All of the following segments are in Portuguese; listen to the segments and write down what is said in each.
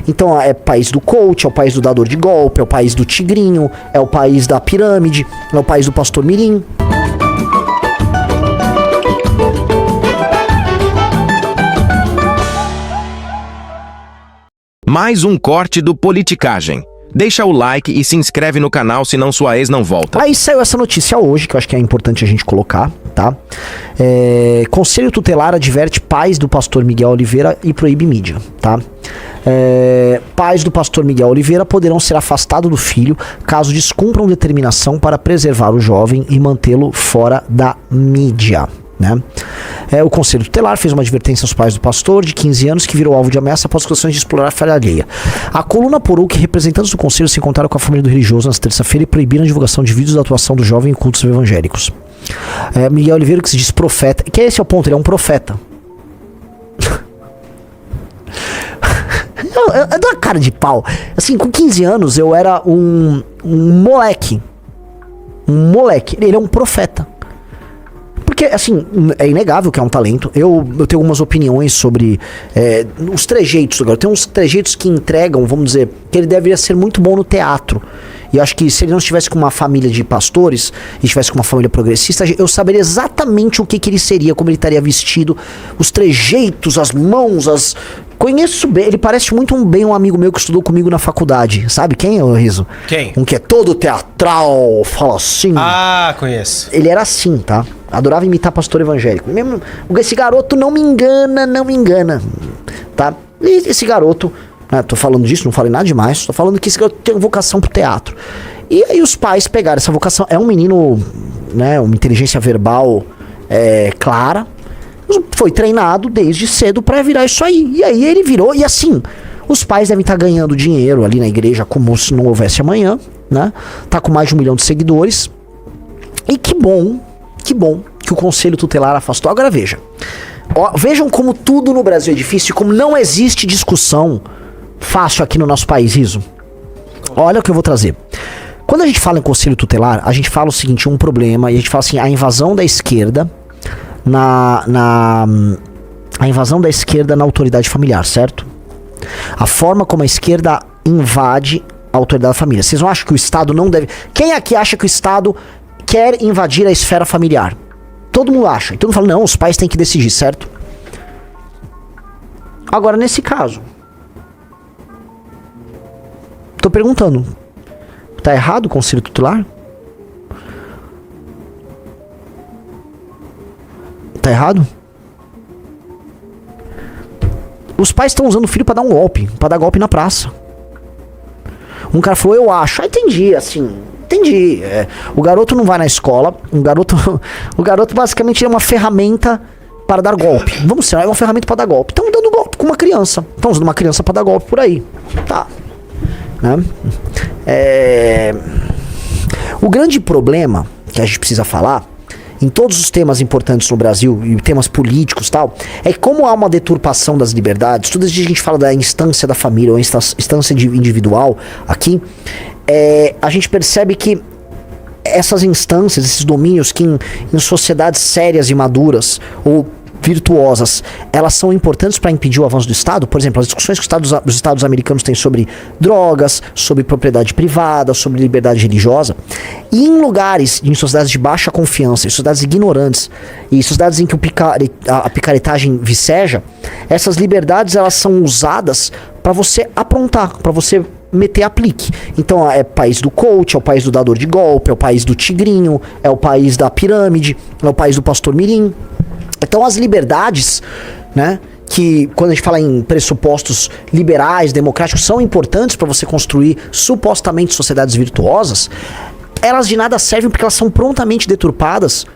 Então é país do coach, é o país do dador de golpe, é o país do tigrinho, é o país da pirâmide, é o país do pastor mirim. Mais um corte do Politicagem. Deixa o like e se inscreve no canal, senão sua ex não volta. Aí saiu essa notícia hoje, que eu acho que é importante a gente colocar, tá? Conselho Tutelar adverte pais do pastor Miguel Oliveira e proíbe mídia, tá? Pais do pastor Miguel Oliveira poderão ser afastados do filho caso descumpram determinação para preservar o jovem e mantê-lo fora da mídia, né? O Conselho Tutelar fez uma advertência aos pais do pastor de 15 anos que virou alvo de ameaça após acusações de explorar a falha alheia. A coluna apurou que representantes do Conselho se encontraram com a família do religioso nesta terça-feira e proibiram a divulgação de vídeos da atuação do jovem em cultos evangélicos. Miguel Oliveira, que se diz profeta, que esse é o ponto, ele é um profeta. Eu dou uma cara de pau. Assim, com 15 anos eu era um moleque. Um moleque. Ele é um profeta. Porque, assim, é inegável que é um talento. Eu tenho algumas opiniões sobre os trejeitos do garoto. Tem uns trejeitos que entregam, vamos dizer, que ele deveria ser muito bom no teatro. E eu acho que se ele não estivesse com uma família de pastores, e estivesse com uma família progressista, eu saberia exatamente o que ele seria, como ele estaria vestido, os trejeitos, as mãos, Conheço bem, ele parece muito bem um amigo meu que estudou comigo na faculdade. Sabe quem, ô Riso? Quem? Um que é todo teatral, fala assim. Ah, conheço. Ele era assim, tá? Adorava imitar pastor evangélico. Mesmo, esse garoto não me engana, tá? E esse garoto, né, tô falando disso, não falei nada demais, tô falando que esse garoto tem vocação pro teatro. E aí os pais pegaram essa vocação. É um menino, né, uma inteligência verbal clara. Foi treinado desde cedo pra virar isso aí. E aí ele virou, e assim, os pais devem estar ganhando dinheiro ali na igreja como se não houvesse amanhã, né? Tá com mais de 1 milhão de seguidores. E que bom que o Conselho Tutelar afastou. Agora vejam como tudo no Brasil é difícil e como não existe discussão fácil aqui no nosso país, Riso. Olha o que eu vou trazer. Quando a gente fala em Conselho Tutelar, a gente fala o seguinte, um problema, e a gente fala assim, a invasão da esquerda a invasão da esquerda na autoridade familiar, certo? A forma como a esquerda invade a autoridade da família. Vocês não acham que o Estado não deve... Quem aqui acha que o Estado quer invadir a esfera familiar? Todo mundo acha. Então fala, não, os pais têm que decidir, certo? Agora, nesse caso, tô perguntando, tá errado o Conselho Tutelar? Tá errado? Os pais estão usando o filho pra dar um golpe, pra dar golpe na praça. Um cara falou, eu acho. Ah, entendi, assim, entendi. O garoto não vai na escola, o garoto basicamente é uma ferramenta para dar golpe. Vamos ser, é uma ferramenta para dar golpe. Estão dando golpe com uma criança. Estão usando uma criança para dar golpe por aí. Tá. Né? O grande problema que a gente precisa falar em todos os temas importantes no Brasil, e temas políticos e tal, é que como há uma deturpação das liberdades, toda vez que a gente fala da instância da família, ou instância individual aqui, a gente percebe que essas instâncias, esses domínios que em sociedades sérias e maduras, ou virtuosas, elas são importantes para impedir o avanço do Estado. Por exemplo, as discussões que os Estados americanos têm sobre drogas, sobre propriedade privada, sobre liberdade religiosa, e em lugares, em sociedades de baixa confiança, em sociedades ignorantes, e sociedades em que a picaretagem viceja, essas liberdades elas são usadas para você aprontar, para você meter aplique. Então é país do coach, é o país do dador de golpe, é o país do tigrinho, é o país da pirâmide, é o país do pastor mirim. Então as liberdades, né, que quando a gente fala em pressupostos liberais, democráticos, são importantes para você construir supostamente sociedades virtuosas, elas de nada servem porque elas são prontamente deturpadas,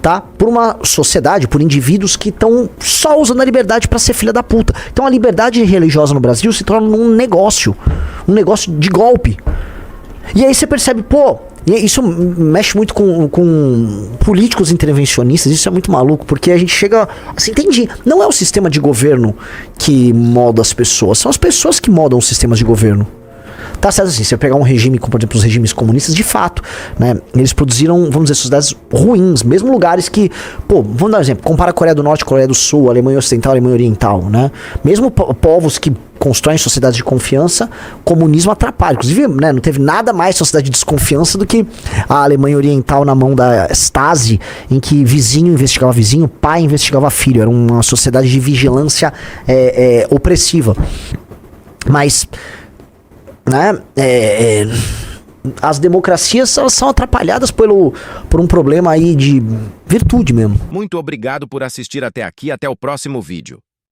tá, por uma sociedade, por indivíduos que estão só usando a liberdade para ser filha da puta. Então a liberdade religiosa no Brasil se torna um negócio de golpe. E aí você percebe, e isso mexe muito com políticos intervencionistas, isso é muito maluco, porque a gente chega, assim, entendi, não é o sistema de governo que molda as pessoas, são as pessoas que moldam os sistemas de governo. Tá certo assim, você pegar um regime, como por exemplo os regimes comunistas, de fato, né, eles produziram, vamos dizer, sociedades ruins, mesmo lugares que, pô, vamos dar um exemplo, compara a Coreia do Norte, Coreia do Sul, Alemanha Ocidental, Alemanha Oriental, né, mesmo povos que constroem sociedades de confiança, comunismo atrapalha. Inclusive, né, não teve nada mais sociedade de desconfiança do que a Alemanha Oriental na mão da Stasi, em que vizinho investigava vizinho, pai investigava filho. Era uma sociedade de vigilância opressiva. Mas, né, as democracias, elas são atrapalhadas por um problema aí de virtude mesmo. Muito obrigado por assistir até aqui. Até o próximo vídeo.